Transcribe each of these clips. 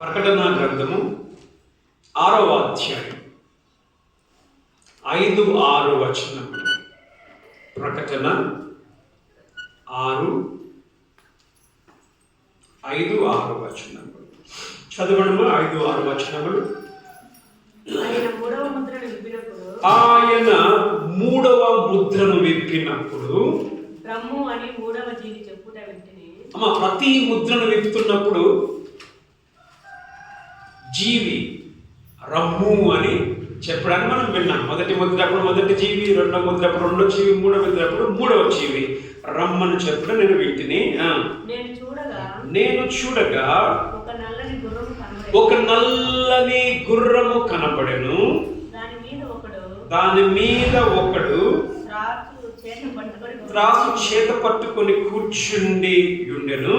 ప్రకటన గ్రంథము 6వ అధ్యాయం 5-6 వచనములు. ప్రకటన 5-6 వచనములు చదవడము. 5-6 వచనములు. ఆయన మూడవ ముద్రను విప్పినప్పుడు రమ్ము అని మూడవ జీవి చెప్పుట వింటిని. ప్రతి ముద్రను విప్పుతున్నప్పుడు జీవి రమ్ము అని చెప్పడానికి మనం విన్నాం. మొదటి ముద్ర అప్పుడు మొదటి జీవి, రెండవ ముద్ర అప్పుడు రెండో జీవి, మూడవ ముద్ర అప్పుడు మూడవ జీవి రమ్మని చెప్పడం నేను వీటిని. నేను చూడగా ఒక నల్లని గుర్రము కనబడెను. దాని మీద ఒకడు త్రాసు చేత పట్టుకొని కూర్చుండి ఉండెను.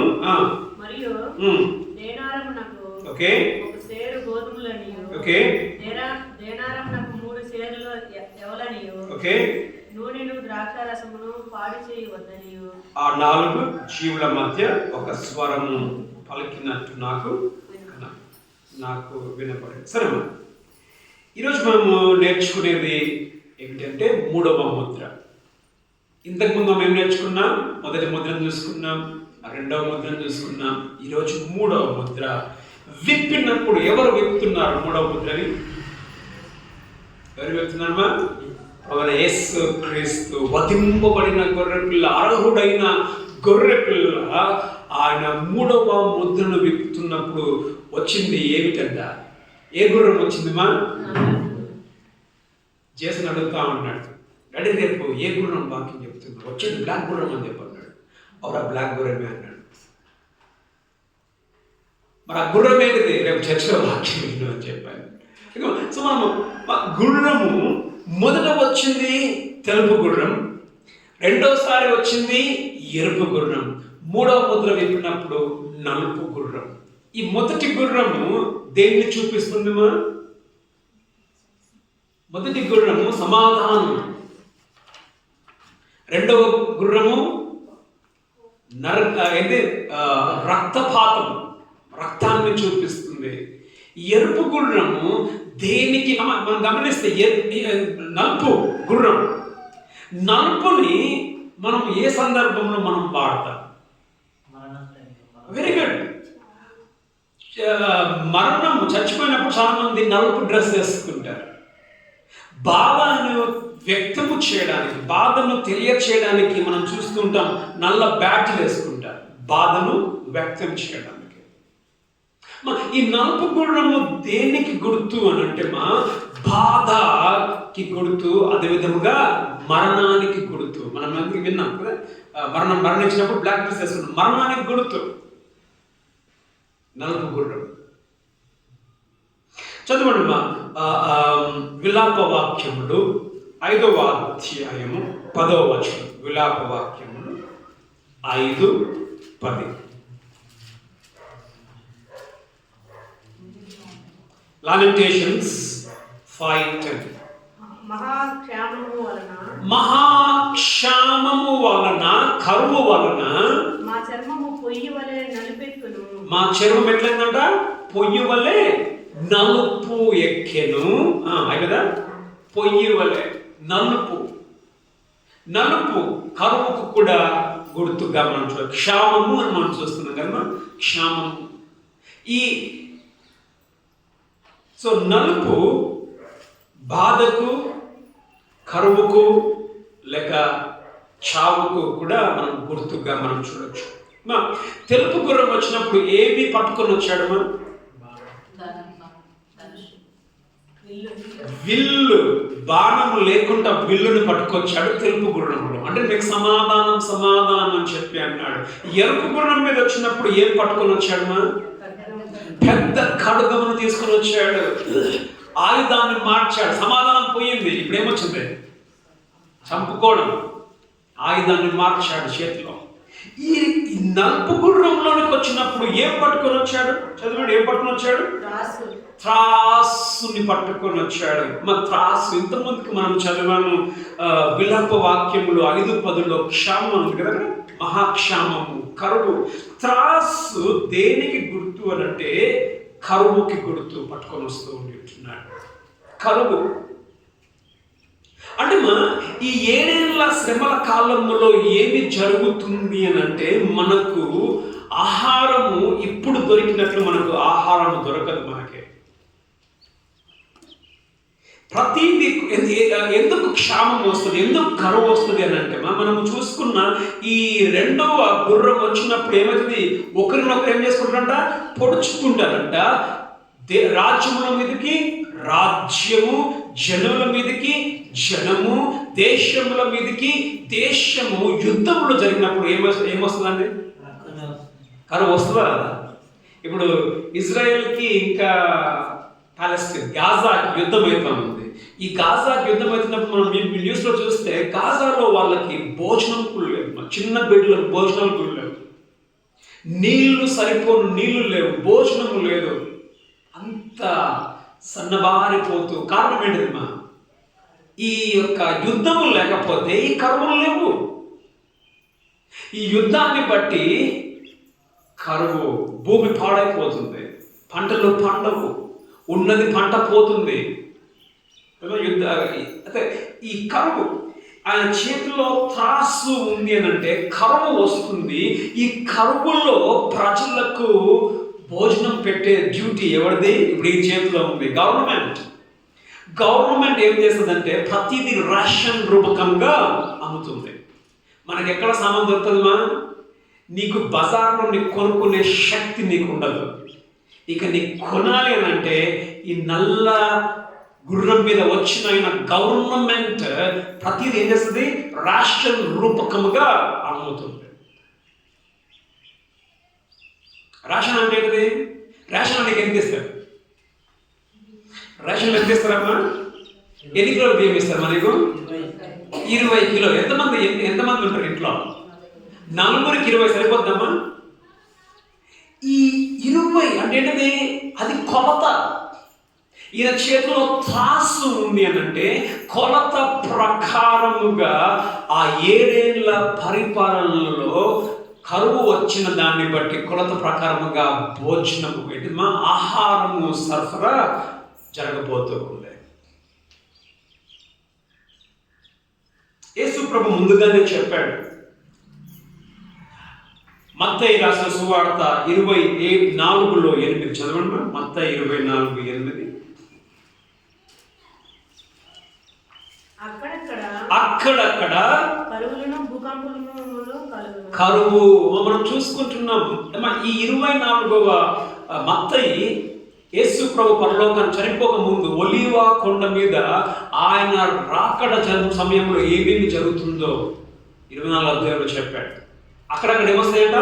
Okay okay okay. ఆ 4 జీవుల మధ్య ఒక స్వరము పలికినట్టు నాకు వినపడింది. సరే, ఈరోజు మనము నేర్చుకునేది ఏమిటంటే మూడవ ముద్ర. ఇంతకుముందు మేము నేర్చుకున్నాం, మొదటి ముద్రను చూసుకున్నాం, రెండవ ముద్రను చూసుకున్నాం. ఈరోజు మూడవ ముద్ర విప్పినప్పుడు ఎవరు విప్పుతున్నారు? మూడవ ముద్రని ఎవరు విప్పుతున్నారమ్మా? యేసు క్రీస్తు వధింపబడిన గొర్రెపిల్ల, అర్హుడైన గొర్రెపిల్ల. ఆయన మూడవ ముద్రను విప్పుతున్నప్పుడు వచ్చింది ఏమిటంట? ఏ గుర్రం వచ్చిందిమా? జేసన్ అడుగుతా ఉన్నాడు, డాడీ రేపు ఏ గుర్రం వాక్యం చెప్తున్నాడు? వచ్చేది బ్లాక్ గుర్రం అని చెప్పన్నాడు. అవురా, బ్లాక్ గుర్రమే అన్నాడు. మరి ఆ గుర్రం ఏంటిది? రేపు చర్చలో వాక్యం విను అని చెప్పాను. సో మనము గుర్రము మొదట వచ్చింది తెలుపు గుర్రం, రెండోసారి వచ్చింది ఎరుపు గుర్రం, మూడవ ముద్ర విప్పినప్పుడు నలుపు గుర్రం. ఈ మొదటి గుర్రము దేన్ని చూపిస్తుందిమా? మొదటి గుర్రము సమాధానం, రెండవ గుర్రము రక్తపాతం, రక్తాన్ని చూపిస్తుంది. ఎరుపు గుర్రము దేనికి? మనం గమనిస్తే నలుపు గుర్రం, నలుపుని మనం ఏ సందర్భంలో మనం వాడతాం? Very good. మరణము, చచ్చిపోయినప్పుడు చాలా మంది నలుపు డ్రెస్ వేసుకుంటారు. బాధను వ్యక్తము చేయడానికి, బాధను తెలియచేయడానికి మనం చూస్తుంటాం నల్ల బ్యాట్లు వేసుకుంటారు, బాధను వ్యక్తం చేయడానికి. ఈ నలుపు గుర్రము దేనికి గుర్తు అని అంటే బాధకి గుర్తు, అదే విధముగా మరణానికి గుర్తు. మనం అందుకు విన్నాం కదా, మరణించినప్పుడు బ్లాక్ డ్రెస్ వేసుకుంటాం, మరణానికి గుర్తు నలుపు గుర్రం. చదవండి విలాప వాక్యములు 5వ అధ్యాయము 10వ వచనం. విలాప వాక్యములు 5:10. Lamentations 5:10. మహాక్షామము వలన, కరువు వలన మా చర్మము పొయ్యి వలె నలుపెక్కును. మా చర్మం ఎట్లయిందంట? పొయ్యి వలె నలుపు ఎక్కెను. కదా, పొయ్యి వలె నలుపు. నలుపు కరువుకు కూడా గుర్తుగా మనం చూడాలి. క్షామము అని మనం చూస్తున్నాం కదా, క్షామము. సో నలుపు బాధకు, కరువుకు లేక చావుకు కూడా మనం గుర్తుగా మనం చూడొచ్చు. తెలుపు గుర్రం వచ్చినప్పుడు ఏమి పట్టుకొని వచ్చాడు? విల్లు, బాణము లేకుండా విల్లుని పట్టుకొచ్చాడు తెలుపు గుర్రంలో. అంటే మీకు సమాధానం అని చెప్పి అన్నాడు. ఎరుపు గుర్రం మీద వచ్చినప్పుడు ఏం పట్టుకొని వచ్చాడు? పెద్ద ఖడ్గమును తీసుకొని వచ్చాడు, ఆయుధాన్ని మార్చాడు. సమాధానం పోయింది, ఇప్పుడు ఏమొచ్చింది? చంపుకోవడం. ఆయుధాన్ని మార్చాడు చేతిలో. ఈ నలుపు గుర్రంలోనికి వచ్చినప్పుడు ఏం పట్టుకొని వచ్చాడు? చదివాడు, ఏం పట్టుకొని వచ్చాడు? త్రాసుని పట్టుకొని వచ్చాడు. త్రాసు ఇంతమందికి మనం చదివాము విలాప వాక్యములు 5:10 క్షామం ఉంది కదా, మహాక్షామము, కరువు. త్రాసు దేనికి గుర్తు అనంటే కరువుకి గుర్తు పట్టుకొని వస్తూ ఉంటున్నాడు. కరువు అంటే ఈ 7 ఏళ్ల శ్రమల కాలంలో ఏమి జరుగుతుంది అని అంటే, మనకు ఆహారము ఇప్పుడు దొరికినట్లు మనకు ఆహారము దొరకదు. మనకే ప్రతిదీ ఎందుకు క్షామం వస్తుంది, ఎందుకు కరువు వస్తుంది అని అంటే, మనము చూసుకున్న ఈ 2వ గుర్రం వచ్చినప్పుడు ఏమవుతుంది, ఒకరినొకరు ఏం చేసుకుంటారంట, పొడుచుకుంటారంట. రాజ్యముల మీదకి రాజ్యము, జనుల మీదకి జనము, దేశముల మీదకి దేశము యుద్ధములు జరిగినప్పుడు ఏమొస్తుందండి, కరువు వస్తుందా కదా. ఇప్పుడు ఇజ్రాయెల్కి ఇంకా పాలెస్తీన్, గాజాకి యుద్ధం అవుతా ఉంది. ఈ గాజాకి యుద్ధం అవుతున్నప్పుడు మనం న్యూస్లో చూస్తే, గాజాలో వాళ్ళకి భోజనం కూడా లేదు, చిన్న బిడ్డలకు భోజనాలు కూడా లేవు, నీళ్లు సరిపోను నీళ్లు లేవు, భోజనము లేదు, అంత సన్నబారిపోతూ. కారణం ఏంటిదమ్మా, ఈ యొక్క యుద్ధము లేకపోతే ఈ కరువులు లేవు. ఈ యుద్ధాన్ని బట్టి కరువు, భూమి పాడైపోతుంది, పంటలు పండవు, ఉన్నది పంట పోతుంది. అయితే ఈ కరువు, ఆయన చేతిలో త్రాసు ఉంది అని అంటే కరువు వస్తుంది. ఈ కరువులో ప్రజలకు భోజనం పెట్టే డ్యూటీ ఎవరిది? ఇప్పుడు ఈ చేతిలో ఉంది, గవర్నమెంట్. గవర్నమెంట్ ఏం చేస్తుందంటే ప్రతిదీ రేషన్ రూపకంగా అమ్ముతుంది. మనకి ఎక్కడ సామాన్ దొరుకుతుందమ్మా, నీకు బజార్లో నీకు కొనుక్కునే శక్తి నీకు ఉండదు. ఇక నీకు కొనాలి అని అంటే ఈ నల్ల గుర్రం మీద వచ్చిన గవర్నమెంట్ ప్రతిదీ ఏం చేస్తుంది, రేషన్ రూపకముగా అమ్ముతుంది. రేషన్ అంటే ఏంటిది? రేషన్ అంటే ఎంత ఇస్తారు? రేషన్ ఎంత ఇస్తారమ్మా? ఎన్ని కిలోలు బియ్యం ఇస్తారు మనకు? 20 కిలోలు. ఎంతమంది ఉంటారు ఇంట్లో? 4కి 20 సరిపోద్దమ్మా? ఈ 20 అంటే ఏంటిది? అది కొలత. ఈయన చేతిలో త్రాసు ఉంది అని అంటే కొలత ప్రకారముగా ఆ 7 ఏళ్ల పరిపాలనలో కరువు వచ్చిన దాన్ని బట్టి కొలత ప్రకారముగా భోజనము, ఏంటిమా, ఆహారము సరఫరా జరగబోతూ ఉంది. యేసు ప్రభు ముందుగానే చెప్పాడు. మత్తయి రాసిన సువార్త 24:8 చదవండి. మత్తయి 24:8. అక్కడక్కడ కరువు మనం చూసుకుంటున్నాం. ఈ 24వ మత్తయి యేసు ప్రభు పరలోకాన్ని చనిపోక ముందు ఒలీవ కొండ మీద ఆయన రాకడ సమయంలో ఏమేమి జరుగుతుందో 24వ అధ్యాయంలో చెప్పాడు. అక్కడక్కడ ఏమొస్తాయంట,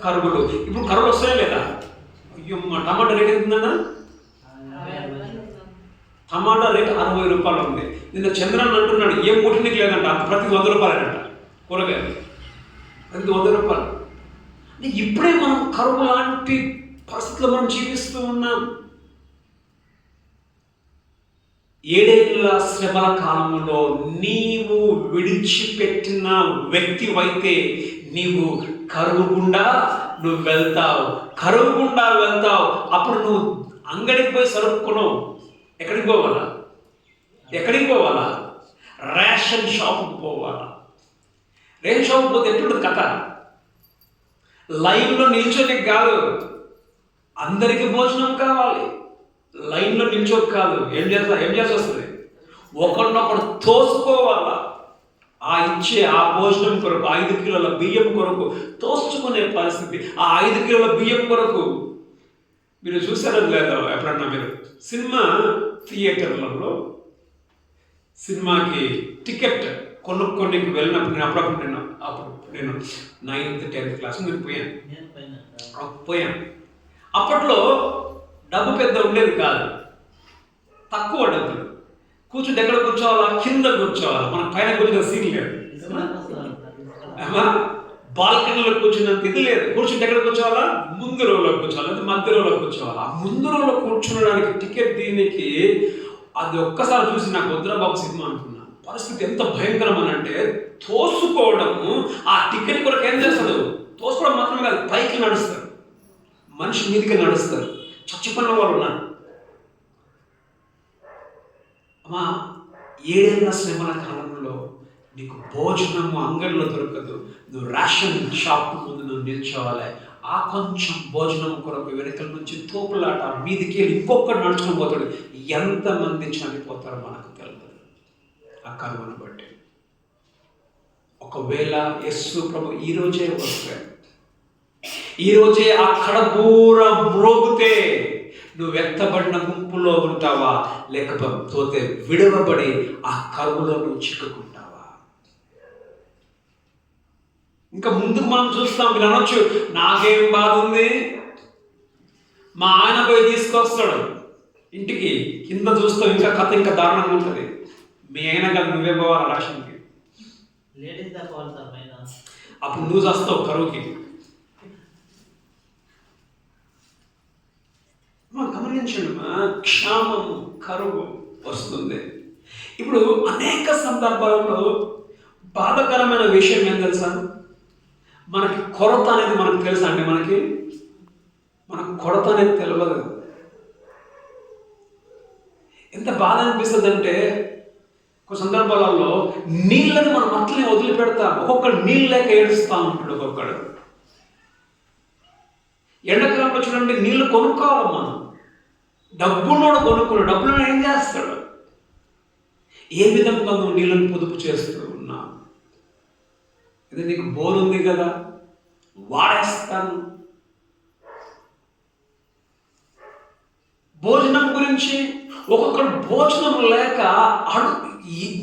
కరువులు. ఇప్పుడు కరువులు వస్తాయా లేదా? అయ్యో, టమాటా రేట్ ఎంతుందన్నా? టమాటా రేట్ 60 రూపాయలు ఉంది. నిన్న చంద్రన్ అంటున్నాడు, ఏం ముట్టినీకి లేదంట, ప్రతి 100 రూపాయలేనంట కూరగాయలు, ప్రతి 100 రూపాయలు. అంటే ఇప్పుడే మనం కరువు లాంటి పరిస్థితుల్లో మనం జీవిస్తూ ఉన్నాం. 7 ఏళ్ల శ్రమల కాలంలో నీవు విడిచిపెట్టిన వ్యక్తివైతే నీవు కరువు గుండా నువ్వు వెళ్తావు. కరువు గుండా వెళ్తావు. అప్పుడు నువ్వు అంగడికి పోయి సరుకున్నావు. ఎక్కడికి పోవాలా? ఎక్కడికి పోవాలా? రేషన్ షాప్కి పోవాలా. రేషన్ షాప్ పోతే ఎట్లుంటుంది కథ? లైన్లో నిల్చోని కాదు, అందరికీ భోజనం కావాలి. లైన్లో నిల్చోక కాదు. ఏం చేసి వస్తుంది? ఒకరినొకరు తోసుకోవాలా. ఇచ్చే ఆ భోజనం కొరకు 5 కిలోల బియ్యం కొరకు తోసుకునే పరిస్థితి. ఆ 5 కిలోల బియ్యం కొరకు మీరు చూసారో లేదో ఎప్పుడన్నా, మీరు సినిమా థియేటర్లలో సినిమాకి టికెట్ కొనుక్కోనికి వెళ్ళినప్పుడు నేను 9th 10th క్లాస్ నేను పోయాను. అప్పట్లో డబ్బు పెద్ద ఉండేది కాదు, తక్కువ డబ్బులు. కూర్చుంటే ఎక్కడ కూర్చోవాలా? కింద కూర్చోవాలి. మన పైన కూర్చున్న సీన్ లేదు, బాల్కనీలో కూర్చున్నంత ఇది లేదు. కూర్చుంటే ఎక్కడ కూర్చోవాలా? ముందు రోలో కూర్చోవాలి, లేదా మధ్య రోలో కూర్చోవాలి. ఆ ముందు రోలో కూర్చోడానికి టికెట్ దీనికి అది ఒక్కసారి చూసి నాకు వద్దురా బాబు సినిమా అనుకున్నా. పరిస్థితి ఎంత భయంకరం అని అంటే, తోసుకోవడము. ఆ టికెట్ కొరకు ఏం చేస్తాడు? తోసుకోవడం మాత్రమే కాదు, పైకి నడుస్తారు, మనిషి మీదకి నడుస్తారు. చచ్చిపోయిన వాళ్ళు ఉన్నారు. అమ్మా, 7 ఏళ్ల శ్రమల కాలంలో నీకు భోజనము అంగడిలో దొరకదు, నువ్వు రేషన్ షాప్ ముందు నువ్వు నిల్చోవాలి. ఆ కొంచెం భోజనం కొరకు వెనకల నుంచి తోపులాట, మీదికి వెళ్ళి ఇంకొకటి నడుచుకొని పోతాడు. ఎంతమంది చనిపోతారో మనకు తెలియదు ఆ కరువును బట్టి. ఒకవేళ యేసు ప్రభు ఈరోజే వస్తే, ఈరోజే ఆ కడబూర మ్రోగితే నువ్వు ఎత్తబడిన గుంపులో ఉంటావా, లేకపోతే విడవబడి ఆ కరువులో నువ్వు చిక్కుకుంటావా? ఇంకా ముందుకు మనం చూస్తాం. మీరు అనొచ్చు, నాకేం బాధ ఉంది, మా ఆయన పోయి తీసుకొస్తాడు ఇంటికి. కింద చూస్తాం ఇంకా కథ ఇంకా దారుణంగా ఉంటుంది. మీ ఆయన కాదు, నువ్వే పోవాలి రాషన్కి. అప్పుడు నువ్వు చేస్తావు కరువుకి. గమనించండి, క్షామము, కరువు వస్తుంది. ఇప్పుడు అనేక సందర్భాలలో బాధాకరమైన విషయం ఏం తెలుసా? మనకి కొరత అనేది మనకు తెలుసా అండి? మనకు కొరత అనేది తెలియదు. ఎంత బాధ అనిపిస్తుంది అంటే, కొన్ని సందర్భాలలో నీళ్ళని మనం అట్లనే వదిలిపెడతాం. ఒక్కొక్కడు నీళ్ళు లేక ఏడుస్తూ ఉంటాడు. ఒక్కొక్కడు ఎండాకాలంలో చూడండి, నీళ్ళు కొనుక్కోవాలి. మనం డబ్బున్నోడు కొనుక్కున్నాడు, డబ్బులు ఏం చేస్తాడు? ఏ విధంగా నువ్వు నీళ్ళని పొదుపు చేస్తూ ఉన్నావు? ఇది నీకు బోర్ ఉంది కదా, వాడేస్తాను. భోజనం గురించి ఒక్కొక్కడు భోజనం లేక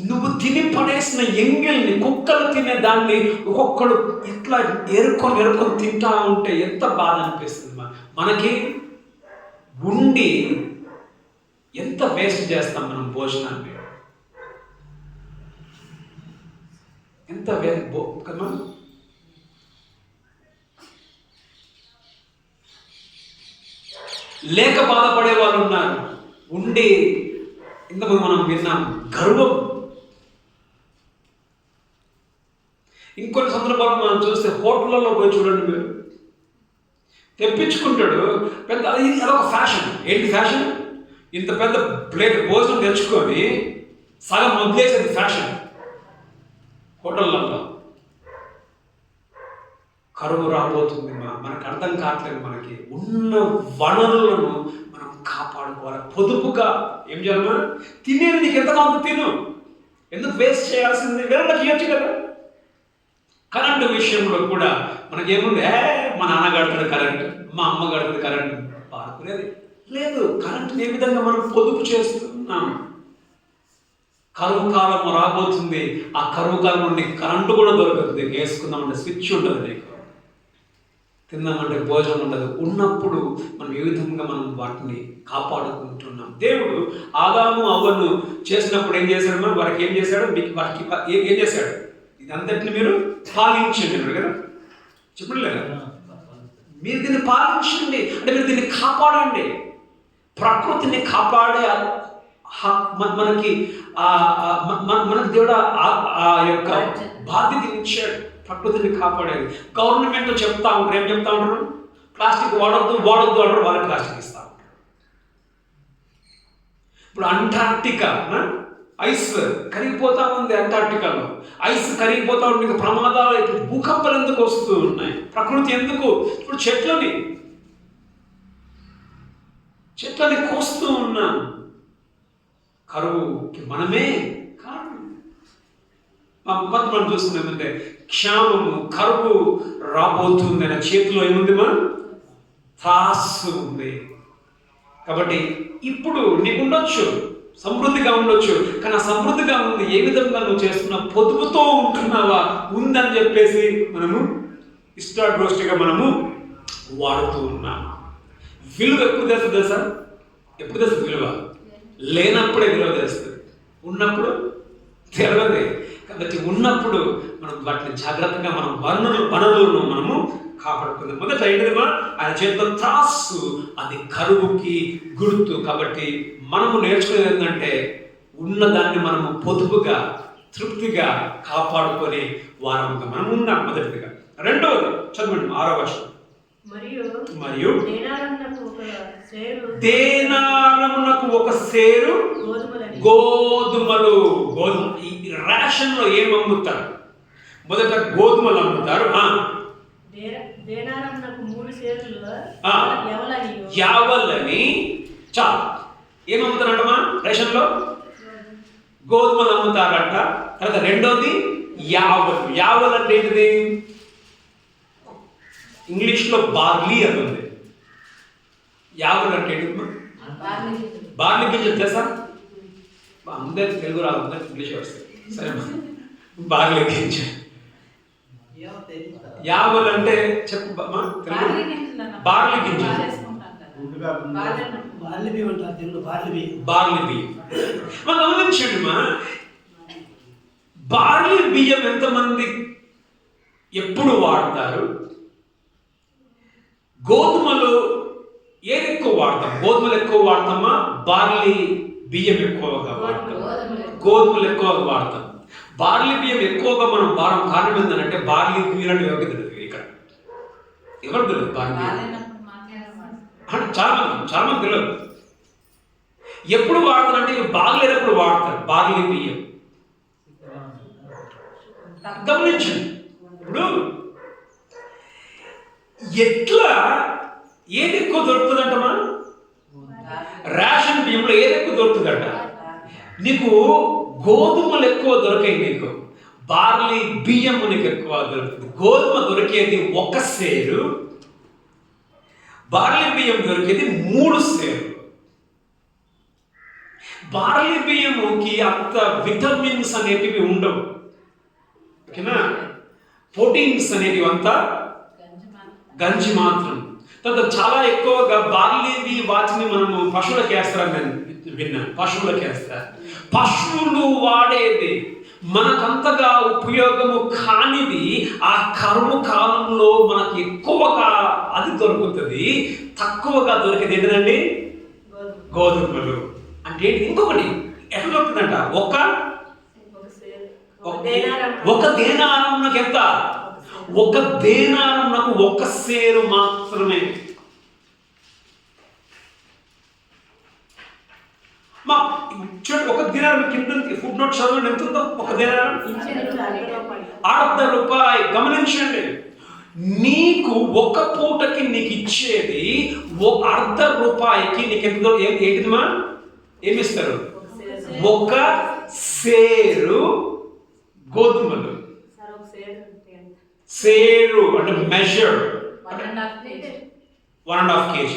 నువ్వు తిని పడేసిన ఎంగిల్ని, కుక్కలు తినే దాన్ని ఒక్కొక్కడు ఇట్లా ఎరుకొని తింటా ఉంటే ఎంత బాధ అనిపిస్తుంది. మనకి ఉండి ఎంత వేస్ట్ చేస్తాం మనం భోజనాన్ని, ఎంత కదా. లేక బాధపడే వాళ్ళు ఉన్నారు. ఉండి ఇంతకు మనం విన్నాం గర్వం. ఇంకొన్ని సందర్భాలు మనం చూస్తే హోటళ్ళలో పోయి చూడండి, మీరు తెప్పించుకుంటాడు పెద్ద, అదొక ఫ్యాషన్. ఏంటి ఫ్యాషన్? ఇంత పెద్ద ప్లేట్ భోజనం తెచ్చుకొని సగం వదిలేసేది ఫ్యాషన్ హోటళ్ళల్లో. కరువు రాబోతుంది, మనకు అర్థం కావట్లేదు. మనకి ఉన్న వనరులను మనం కాపాడుకోవాలి. పొదుపుగా ఏం చేయాలన్నా, తినేది నీకు ఎంత కొంత తిను, ఎందుకు వేస్ట్ చేయాల్సింది? వేరేళ్ళకి ఇవ్వచ్చు కదా. కరెంటు విషయంలో కూడా మనకేముంది, మా నాన్న కడుతుంది కరెంటు, మా అమ్మ కడుతుంది కరెంటు, పాడుకునేది లేదు. కరెంటుని ఏ విధంగా మనం పొదుపు చేస్తున్నాం? కరువు కాలం రాబోతుంది. ఆ కరువు కాలం నుండి కరెంటు కూడా దొరకదు. నీకు వేసుకుందామంటే స్విచ్ ఉంటుంది, నీకు తిందామంటే భోజనం ఉండదు. ఉన్నప్పుడు మనం ఏ విధంగా మనం వాటిని కాపాడుకుంటున్నాం? దేవుడు ఆదాము అవ్వను చేసినప్పుడు ఏం చేశాడు? మరి వారికి ఏం చేశాడు? వారికి ఏం చేశాడు? ఇదంతటిని మీరు పాలించండి కదా, చెప్పండి లేదా? మీరు దీన్ని పాలించండి అంటే మీరు దీన్ని కాపాడండి. ప్రకృతిని కాపాడే మనకి మనకు దేవుడు ఆ యొక్క బాధ్యత ఇచ్చాడు, ప్రకృతిని కాపాడేది. గవర్నమెంట్ చెప్తా ఉంటారు, ఏం చెప్తా ఉంటారు? ప్లాస్టిక్ వాడొద్దు అంటారు, వాళ్ళకి ప్లాస్టిక్ ఇస్తా ఉంటారు. ఇప్పుడు అంటార్క్టికా ఐస్ కరిగిపోతా ఉంది. అంటార్క్టికాలో ఐస్ కరిగిపోతా ఉంది. ఇంకా ప్రమాదాలు, ఇప్పుడు భూకంపాలు ఎందుకు వస్తూ ఉన్నాయి? ప్రకృతి ఎందుకు? ఇప్పుడు చెట్లని కోస్తూ ఉన్నాం. కరువుకి మనమే కారణం. మనం చూస్తున్నాం ఏమంటే, క్షామము, కరువు రాబోతుంది అనే చేతిలో ఏముంది? త్రాసు ఉంది. కాబట్టి ఇప్పుడు నీకు ఉండొచ్చు, సమృద్ధిగా ఉండొచ్చు, కానీ ఆ సమృద్ధిగా ఉంది ఏ విధంగా నువ్వు చేస్తున్నావు? పొదుపుతో ఉంటున్నావా? ఉందని చెప్పేసి మనము ఇష్టాగోష్ఠిగా మనము వాడుతూ ఉన్నాం. విలువ ఎప్పుడు తెలుస్తుంది తెలుసా? ఎప్పుడు తెలుస్తుంది విలువ? లేనప్పుడే విలువ తెలుస్తుంది, ఉన్నప్పుడు తెలవదే. కాబట్టి ఉన్నప్పుడు మనం వాటిని జాగ్రత్తగా మనం వనరులను మనము కాపాడుకుందాం. మొదట ఏంటిదమ్మా? ఆయన చేతిలో త్రాసు, అది కరువుకి గుర్తు. కాబట్టి మనము నేర్చుకునేది ఏంటంటే, ఉన్నదాన్ని మనము పొదుపుగా, తృప్తిగా కాపాడుకొని వారముగా మనం ఉన్నాం. మొదటిదిగా. రెండవది చదవండి, 6వ వచనం. మరియు దేనారమునకు ఒక సేరు గోధుమలు. ఈ రేషన్ లో ఏం అమ్ముతారు? మొదట గోధుమలు అమ్ముతారు. దేనారమునకు 3 సేరులు యావలని. చాలు. ఏమమ్ముతారంటమా రేషన్ లో? గోధుమలు అమ్ముతారంట. తర్వాత రెండోది యావల్. యావల్ అంటే ఏంటిది? ఇంగ్లీష్ లో బార్లీ అని ఉంది. యావల్ అంటే ఏంటి? బార్లీ గింజలు తెలుసా? అందరికి తెలుగు రాదు, అందరికి ఇంగ్లీష్ వస్తుంది. సరే, బార్లీ గింజ. యావల్ అంటే చెప్పు బార్లీ గింజ. బార్లీ బియ్యం. గమనించండి మా, బార్లీ బియ్యం ఎంతమంది ఎప్పుడు వాడతారు? గోధుమలు ఏది ఎక్కువ వాడతాం? గోధుమలు ఎక్కువ వాడతామా? బార్లీ బియ్యం ఎక్కువగా వాడతాం. గోధుమలు ఎక్కువగా వాడతాం. బార్లీ బియ్యం ఎక్కువగా మనం వాడడం కారణం ఏంటంటే బార్లీ బియ్యం ఎవరికి తెలియదు. ఇక్కడ ఎవరు తెలియదు బార్లీ చాలా మంది తెలియదు. ఎప్పుడు వాడతారంటే ఇవి బాగలేనప్పుడు వాడతారు బార్లీ బియ్యం. గమనించండి. ఇప్పుడు ఎట్లా ఏది ఎక్కువ దొరుకుతుందంటమా? రేషన్ బియ్యంలో ఏది ఎక్కువ దొరుకుతుందంట? నీకు గోధుమలు ఎక్కువ దొరికాయి, నీకు బార్లీ బియ్యం నీకు ఎక్కువ దొరుకుతుంది. గోధుమ దొరికేది 1 సేరు, బార్లీ బియ్యం దొరికేది 3 సేరు. బార్లీ బియ్యముకి అంత విటమిన్స్ అనేటివి ఉండవు, ఓకేనా? ప్రోటీన్స్ అనేటివి అంతా గంజి మాత్రం. తర్వాత చాలా ఎక్కువగా బార్లీవి వాటిని మనము పశువులకు వేస్తారని నేను విన్నాను. పశువులకు వేస్తారు. పశువులు వాడేది మనకంతగా ఉపయోగము కానిది ఆ కరువు కాలంలో మనకి ఎక్కువగా అది దొరుకుతుంది. తక్కువగా దొరికేది ఏంటండి? గోధుమలు. అంటే ఇంకొకటి ఎట్లా దొరుకుతుందంట? ఒక దేనారం నాకు ఎంత? 1 దేనారం నాకు 1 సేరు మాత్రమే. మా చూడండి, 1 దేనారం కింద ఫుడ్ నోట్ చదవండి. ఎంత ఉందో 1 దేనారం? ₹1.50. గమనించండి, నీకు 1 పూటకి నీకు ఇచ్చేది ₹1.50కి నీకు ఎంత? ఏంటిదిమా? ఏమిస్తారు? 1 సేరు గోధుమలు. సేరు అంటే మెజర్ 1.5 kg.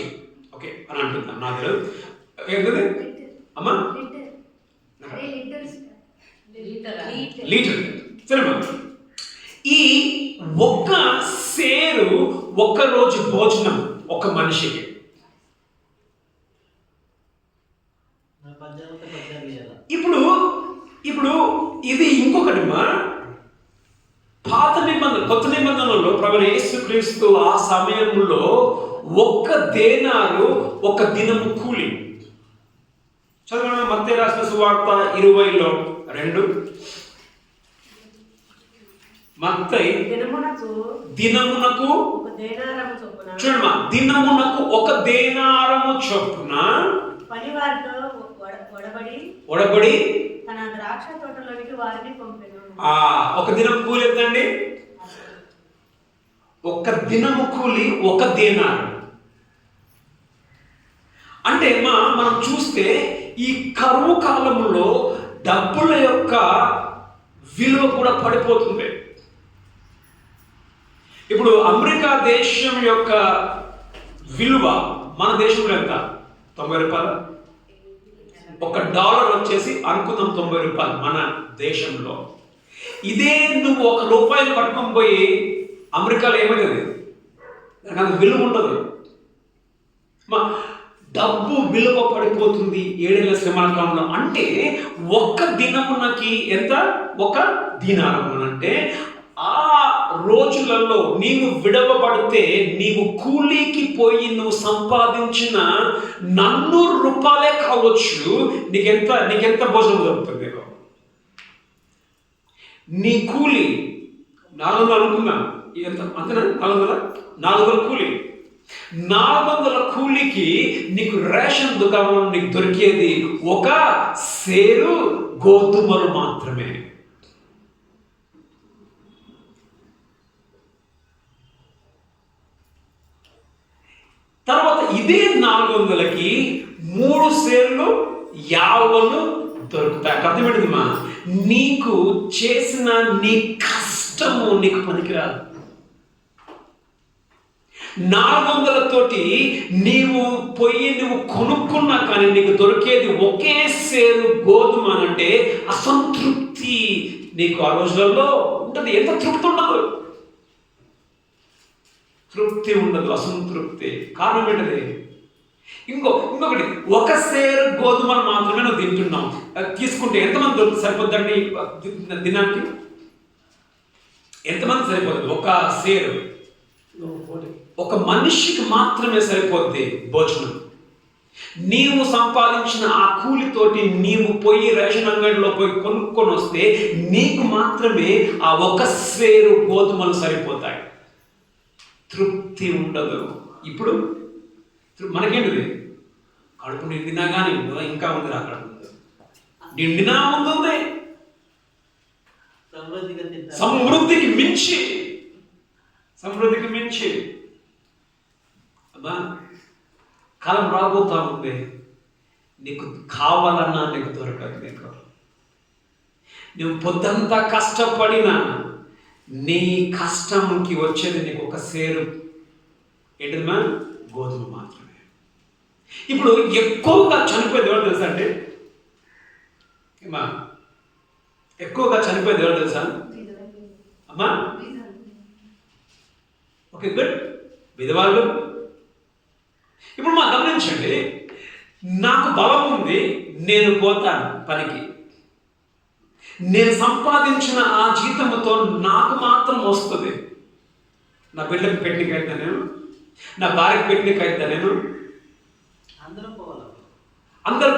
ఓకే అని అంటున్నాను. నాకు తెలియదు ఏంటది అమ్మా? లీటర్. సరే, ఈ 1 సేరు 1 రోజు భోజనం ఒక మనిషికి. ఇప్పుడు ఇది ఇంకొకటి మా పాత నిబంధన, కొత్త నిబంధనలో ప్రభువైన యేసుక్రీస్తు ఆ సమయంలో 1 దేనారు 1 దినము కూలి. చదవండి మత్తయి రాసిన సువార్త 20లో 2. మత్తయి దినమునకు చూడమ్మా, దినమునకు 1 దేనారము చొప్పున పనివారితో ఒడబడి తన ద్రాక్ష తోటలోనికి వారిని పంపెను. 1 దినం కూలి ఎంతండి? 1 దినము కూలి 1 దేనారు. అంటే మనం చూస్తే ఈ కరువు కాలంలో డబ్బుల యొక్క విలువ కూడా పడిపోతుంది. ఇప్పుడు అమెరికా దేశం యొక్క విలువ మన దేశంలో ఎంత? $90. $1 వచ్చేసి అనుకుందాం $90 మన దేశంలో. ఇదే నువ్వు ₹1 పట్టుకొని పోయి అమెరికాలో ఏమైతుంది? నాకు విలువ ఉండదు. డబ్బు విలువ పడిపోతుంది 7 ఏళ్ల శ్రమల కాలంలో. అంటే 1 దినమునకి ఎంత? 1 దీనారం. అంటే ఆ రోజులలో నీవు విడవబడితే నీవు కూలీకి పోయి నువ్వు సంపాదించిన ₹400 కావచ్చు. నీకెంత భోజనం దొరుకుతుంది? నీ కూలి 400 అనుకున్నా, ఎంత అంతేనా? 400 కూలి 400 కూలికి నీకు రేషన్ దుకాణంలో నీకు దొరికేది ఒక సేరు గోధుమలు మాత్రమే. తర్వాత ఇదే 400కి 3 సేర్లు యావలు దొరుకుతాయి. అర్థమేంటిదమ్మా? నీకు చేసిన నీ కష్టము నీకు పనికిరాదు. 400తోటి నీవు నువ్వు కొనుక్కున్నా కానీ నీకు దొరికేది ఒకే సేరు గోధుమ అంటే అసంతృప్తి నీకు ఆ రోజులలో ఉంటుంది. ఎంత తృప్తి ఉండదు, తృప్తి ఉండదు, అసంతృప్తి. కారణం ఏంటది? ఇంకొకటి, ఒక సేరు గోధుమలు మాత్రమే నువ్వు తింటున్నావు. తీసుకుంటే ఎంతమంది దొరికి సరిపోద్దండి దినానికి? ఎంతమంది సరిపోతుంది? ఒక సేరు ఒక మనిషికి మాత్రమే సరిపోద్ది భోజనం. నీవు సంపాదించిన ఆ కూలితోటి నీవు పోయి రేషన్ అంగడిలో పోయి కొనుక్కొని వస్తే నీకు మాత్రమే ఆ ఒక సేరు గోధుమలు సరిపోతాయి. తృప్తి ఉండదు. ఇప్పుడు మనకేంటిది? కడుపు నిండినా కానీ ఇంకా ఉంది, అక్కడ నిండినా ఉంటుంది. సమృద్ధికి మించి అమ్మా, కాలం రాబోతా ఉంది. నీకు కావాలన్నా నీకు దొరకదు. నువ్వు పొద్దంతా కష్టపడినా నీ కష్టంకి వచ్చేది నీకు ఒక సేరు ఏంటమ్మా? గోధుమ మాత్రమే. ఇప్పుడు ఎక్కువగా చనిపోయేది ఎవరు తెలుసా అంటే? అమ్మా, ఎక్కువగా చనిపోయేది ఎవరు తెలుసా అమ్మా? Okay, good. విధవాళ్ళు. ఇప్పుడు మా గమనించండి, నాకు బలం ఉంది, నేను పోతాను పనికి. నేను సంపాదించిన ఆ జీతంతో నాకు మాత్రం వస్తుంది. నా బిడ్డకి పెట్టినకి అవుతా నేను, నా భార్యకి పెట్టినకి అవుతా నేను. అందరూ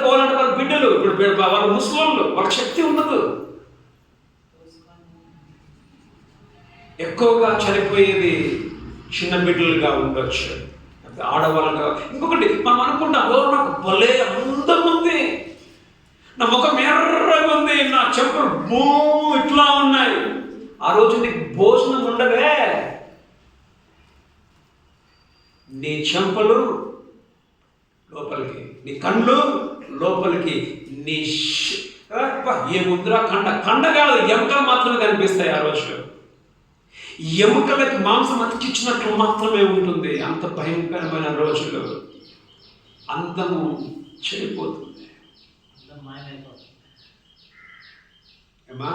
పోవాలంటే వాళ్ళ బిడ్డలు, ఇప్పుడు వాళ్ళ ముసలోళ్ళు, వాళ్ళ శక్తి ఉండదు. ఎక్కువగా చనిపోయేది చిన్న బిడ్డలుగా ఉండొచ్చు, ఆడవాళ్ళగా. ఇంకొకటి, మనం అనుకుంటాం, నాకు భలే అందం ఉంది, నా ముఖం ఎర్రగా ఉంది, నా చెప్పులు ఇట్లా ఉన్నాయి. ఆ రోజు నీకు భోజనం ఉండవే. నీ చెంపలు లోపలికి, నీ కళ్ళు లోపలికి, నీ ఏముందిరా కండ కాదు, ఎముకలు మాత్రమే కనిపిస్తాయి ఆ రోజు. ఎముకలకి మాంసం అతికిచ్చినట్లు మాత్రమే ఉంటుంది. అంత భయంకరమైన రోజులు. అందము చెడిపోతుంది. ఏమా,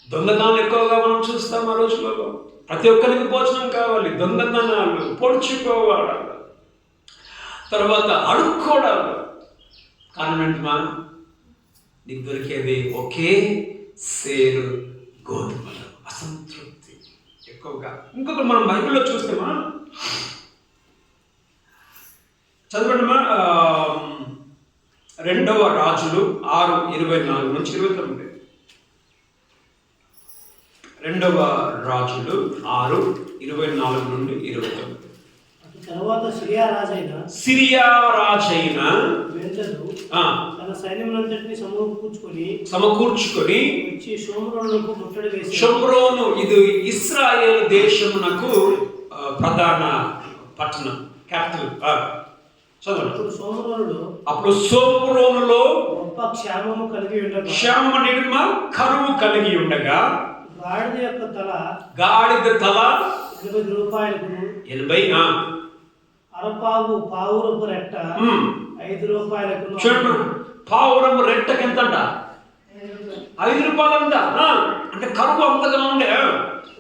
దొంగతనాలు ఎక్కువగా మనం చూస్తాం ఆ రోజులలో. ప్రతి ఒక్కరికి భోజనం కావాలి, దొంగతనాలు, పొడుచుకోవాలి, తర్వాత అడుక్కోవడాలు. కారణం ఏంటమా? నీకు దొరికేది ఒకే సేరు గోధుమలు. అసంతృప్తి ఎక్కువగా. ఇంకొక మనం బైబిల్లో చూస్తేమా, చదవండిమా, 2వ రాజులు 6:24 నుంచి 29. 2వ రాజులు 6:24 నుండి 29. తరువాత సిరియా రాజైన తన సైన్యములంతటిని సమకూర్చుకొని వచ్చి షోమ్రోనుకు ముట్టడి వేసి. షోమ్రోను ఇది ఇశ్రాయేలు దేశమునకు ప్రధాన పట్టణం, క్యాపిటల్. అప్పుడు షోమ్రోనులో గొప్ప క్షామము కలిగి ఉండగా, కరువు కలిగి ఉండగా, గాడిద తల 80 రూపాయలకు, 80 అరపావు పావురపు రెట్ట 5 రూపాయలకు. చూడండి, పావురము రెట్టకి ఎంతంట? 5 రూపాయలంట. అంటే కరువు అంతగా ఉండే.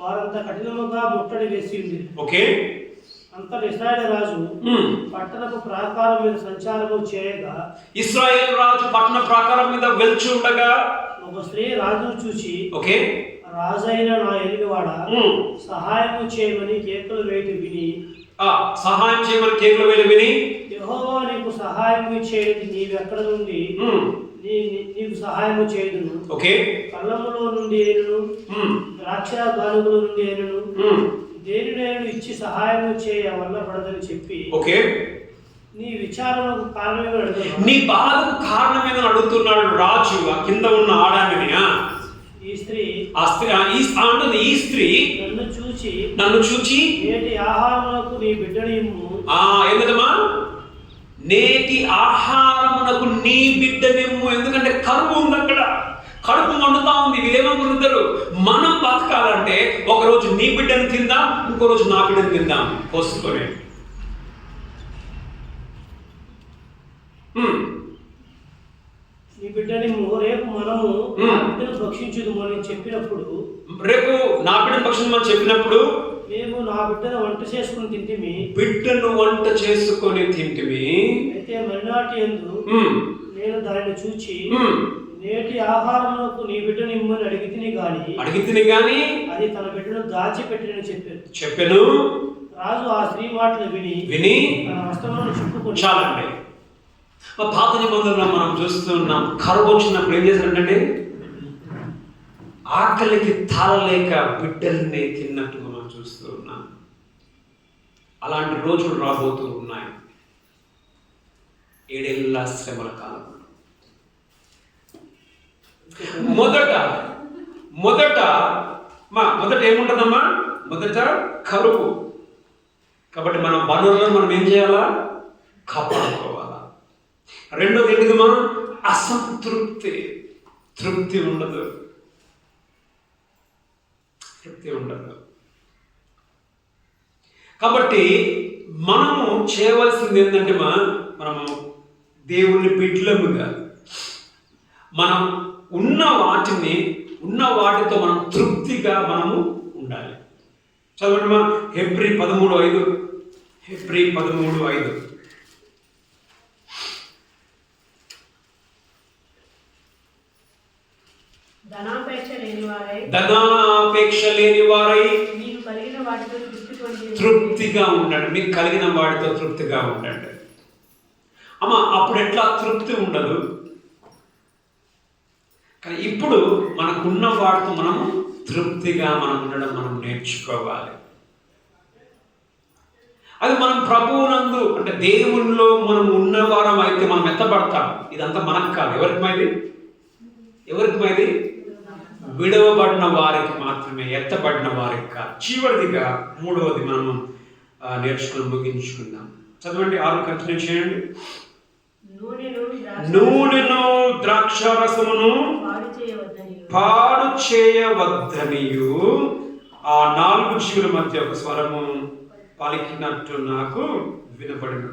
వారంతా కఠినముగా ముట్టడి వేసింది. ఓకే. అంతటి ఇశ్రాయేలు రాజు పట్టణపు ప్రాకారం మీద సంచారము చేయగా, ఇశ్రాయేలు రాజు పట్టణ ప్రాకారం మీద వెళ్చి ఉండగా ఒక స్త్రీ రాజును చూసి, ఓకే, రాజైన నా ఎలిగవాడ, సహాయము చేయమని కేకలు వేయటం విని, సహాయం చేయమని కేకలు వేయటం విని, యెహోవా నీకు సహాయము చేయని నీవెక్కడ నుండి నీకు సహాయము చేయదును. ఓకే. కళ్ళములో నుండి అయినను, ద్రాక్ష గానుగుల నుండి అయినను, దేని నేను ఇచ్చి సహాయం చేయ వల్ల పడదని చెప్పి ఓకే, నీ విచారణకు కారణమేమో అడుగుతున్నాడు. నీ బాధకు కారణమేమో అడుగుతున్నాడు రాజు. ఆ కింద ఉన్న ఆడామిని, ఈ స్త్రీ అంటుంది, ఈ స్త్రీ నన్ను చూచి నేటి ఆహారమునకు నీ బిడ్డని ఇమ్ము. ఎందుకమ్మా నేటి ఆహారమునకు నీ బిడ్డనిమ్ము. ఎందుకంటే కరువు ఉంది అక్కడ, కడుపు మండుతా ఉంది. వీళ్ళేమనుకుంటారు, మనం బతకాలంటే ఒకరోజు నీ బిడ్డను తిందాం, ఇంకో రోజు నా బిడ్డను తిందాం పోసుకొని. నీ బిడ్డని రేపు మనము బిడ్డను భక్షించుదు అని చెప్పినప్పుడు, రేపు నా బిడ్డను భక్షించమని చెప్పినప్పుడు, మేము నా బిడ్డను వంట చేసుకుని తింటిమి, బిడ్డను వంట చేసుకొని తింటిమి. అయితే మరినాటి యందు నేను దానిని చూచి నేటి ఆహారమునకు నీ బిడ్డని ఇమ్మని అడిగితిని గాని అది తన బిడ్డను దాచిపెట్టినని చెప్పాను. రాజు ఆ స్త్రీ మాటలు విని తన వస్త్రములను చుట్టుకొని. చాలండి. పాత నిబంధనలో మనం చూస్తున్నాం, కరువు వచ్చినప్పుడు ఏం చేశారంటే ఆకలికి తాళలేక బిడ్డల్ని తిన్నట్టుగా మనం చూస్తూ ఉన్నాం. అలాంటి రోజులు రాబోతూ ఉన్నాయి. 7 ఏళ్ల శ్రమల కాలం. మొదట ఏముంటుందమ్మా? మొదట కరువు. కాబట్టి మన వనరులను మనం ఏం చేయాలా? కాపాడుకోవాలా. రెండోది ఏంటిదమ్మా? అసంతృప్తి. తృప్తి ఉండదు. కాబట్టి మనము చేయవలసింది ఏంటంటే మనము దేవుని బిడ్డలముగా మనం ఉన్న వాటితో మనం తృప్తిగా మనము ఉండాలి. చదవండి హెబ్రీ 13:5. హెబ్రీ 13:5. ధనాపేక్ష లేని వారై తృప్తిగా ఉండండి. మీకు కలిగిన వాటితో తృప్తిగా ఉండండి. అమ్మ, అప్పుడు ఎట్లా తృప్తి ఉండదు. కానీ ఇప్పుడు మనకున్న వాటితో మనము తృప్తిగా మనం ఉండడం మనం నేర్చుకోవాలి. అది మనం ప్రభువునందు అంటే దేవునిలో మనం ఉన్నవారం అయితే మనం ఎత్తబడతాం. ఇదంతా మనకు కాదు. ఎవరికి మైది? విడవబడిన వారికి మాత్రమే, ఎత్తబడిన వారికి కాదు. చివరిదిగా 3వది మనం నేర్చుకుని ముగించుకుందాం. చదవండి, 6 కంటిన్యూ చేయండి. నూనెను ద్రాక్షారసమును పాడు చేయవద్దనియు ఆ 4 జీవుల మధ్య ఒక స్వరము పలికినట్టు నాకు వినపడిన.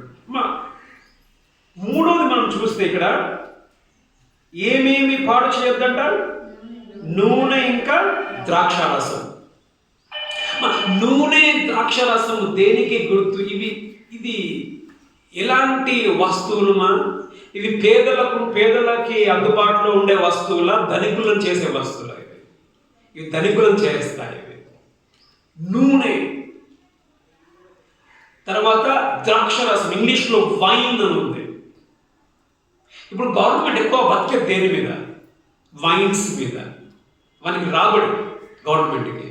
3వది మనం చూస్తే ఇక్కడ ఏమేమి పాడు చేయొద్దంట? నూనె ఇంకా ద్రాక్షారసం. నూనె ద్రాక్షారసము దేనికి గుర్తు? ఇది ఎలాంటి వస్తువులు? ఇవి పేదలకి అందుబాటులో ఉండే వస్తువుల, ధనికులను చేసే వస్తువులు. ఇవి ధనికులను చేస్తాయి. నూనె, తర్వాత ద్రాక్షారసం, ఇంగ్లీష్లో వైన్ అని ఉంది. ఇప్పుడు గవర్నమెంట్ ఎక్కువ బతికే దేని మీద? వైన్స్ మీద. మనకి రాబడి గవర్నమెంట్కి.